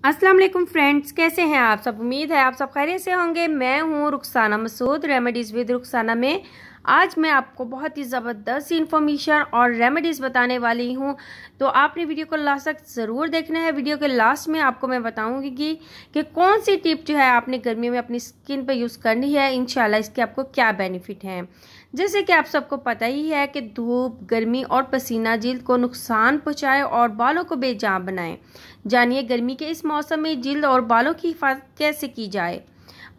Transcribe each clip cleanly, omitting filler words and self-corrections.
अस्सलाम वालेकुम फ्रेंड्स, कैसे हैं आप सब। उम्मीद है आप सब खैरियत से होंगे। मैं हूं रुखसाना मसूद, रेमेडीज़ विद रुखसाना में। आज मैं आपको बहुत ही ज़बरदस्त इन्फॉर्मेशन और रेमेडीज़ बताने वाली हूं, तो आपने वीडियो को लास्ट तक ज़रूर देखना है। वीडियो के लास्ट में आपको मैं बताऊंगी कि कौन सी टिप जो है आपने गर्मियों में अपनी स्किन पर यूज़ करनी है। इंशाल्लाह इसके आपको क्या बेनिफिट हैं। जैसे कि आप सबको पता ही है कि धूप, गर्मी और पसीना जिल्द को नुकसान पहुँचाए और बालों को बेजान बनाए। जानिए गर्मी के इस मौसम में जिल्द और बालों की हिफाजत कैसे की जाए।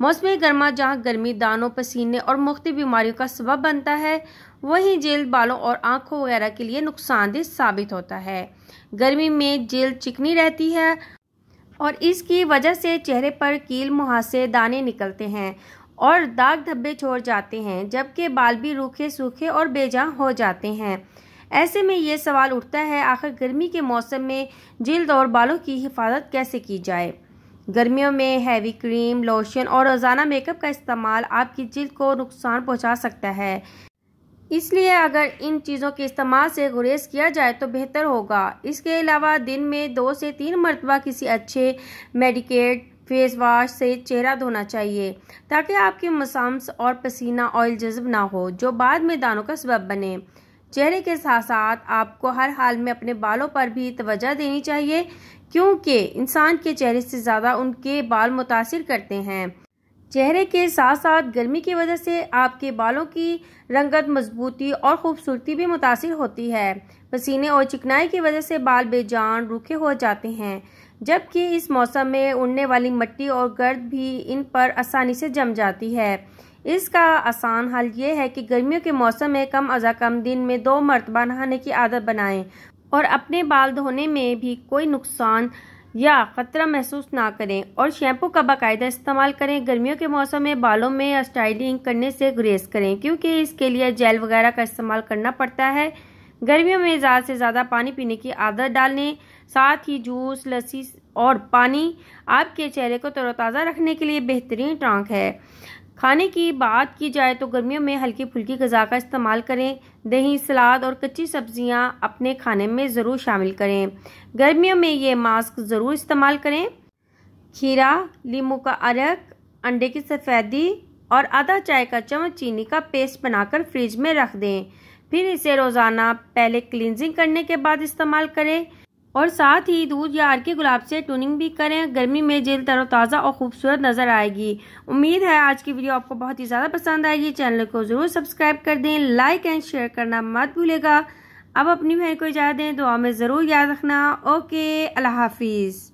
मौसम गर्मा जहां गर्मी दानों, पसीने और मुख्तलिफ बीमारियों का सबब बनता है, वहीं जिल्द, बालों और आंखों वगैरह के लिए नुकसानदेह साबित होता है। गर्मी में जिल्द चिकनी रहती है और इसकी वजह से चेहरे पर कील, मुहासे, दाने निकलते हैं और दाग धब्बे छोड़ जाते हैं, जबकि बाल भी रूखे, सूखे और बेजान हो जाते हैं। ऐसे में ये सवाल उठता है, आखिर गर्मी के मौसम में जिल्द और बालों की हिफाजत कैसे की जाए। गर्मियों में हैवी क्रीम, लोशन और रोज़ाना मेकअप का इस्तेमाल आपकी जिल्द को नुकसान पहुंचा सकता है। इसलिए अगर इन चीज़ों के इस्तेमाल से गुरेज किया जाए तो बेहतर होगा। इसके अलावा दिन में 2 से 3 मरतबा किसी अच्छे मेडिकेट फेस वॉश से चेहरा धोना चाहिए, ताकि आपकी मसाम्स और पसीना ऑयल जज़ब ना हो, जो बाद में दानों का सबब बने। चेहरे के साथ साथ आपको हर हाल में अपने बालों पर भी तवज्जो देनी चाहिए, क्योंकि इंसान के चेहरे से ज़्यादा उनके बाल मुतासिर करते हैं। चेहरे के साथ साथ गर्मी की वजह से आपके बालों की रंगत, मजबूती और खूबसूरती भी मुतासिर होती है। पसीने और चिकनाई की वजह से बाल बेजान, रूखे हो जाते हैं, जबकि इस मौसम में उड़ने वाली मिट्टी और गर्द भी इन पर आसानी से जम जाती है। इसका आसान हल ये है कि गर्मियों के मौसम में कम अज़ कम दिन में 2 मरतबा नहाने की आदत बनाएं और अपने बाल धोने में भी कोई नुकसान या ख़तरा महसूस ना करें और शैम्पू का बाकायदा इस्तेमाल करें। गर्मियों के मौसम में बालों में स्टाइलिंग करने से गुरेज करें, क्योंकि इसके लिए जेल वगैरह का इस्तेमाल करना पड़ता है। गर्मियों में ज़्यादा से ज़्यादा पानी पीने की आदत डालें। साथ ही जूस, लस्सी और पानी आपके चेहरे को तरोताज़ा रखने के लिए बेहतरीन टॉनिक है। खाने की बात की जाए तो गर्मियों में हल्की फुल्की ग़िज़ा का इस्तेमाल करें। दही, सलाद और कच्ची सब्जियां अपने खाने में ज़रूर शामिल करें। गर्मियों में ये मास्क ज़रूर इस्तेमाल करें। खीरा, नींबू का अरक, अंडे की सफ़ेदी और आधा चाय का चम्मच चीनी का पेस्ट बनाकर फ्रिज में रख दें। फिर इसे रोज़ाना पहले क्लींजिंग करने के बाद इस्तेमाल करें और साथ ही दूध या अर्के गुलाब से टूनिंग भी करें। गर्मी में जिल्द तरोताज़ा और खूबसूरत नज़र आएगी। उम्मीद है आज की वीडियो आपको बहुत ही ज़्यादा पसंद आएगी। चैनल को ज़रूर सब्सक्राइब कर दें, लाइक एंड शेयर करना मत भूलेगा। अब अपनी बहन को इजाज़त दें, दुआ में ज़रूर याद रखना। ओके, अल्लाह हाफिज़।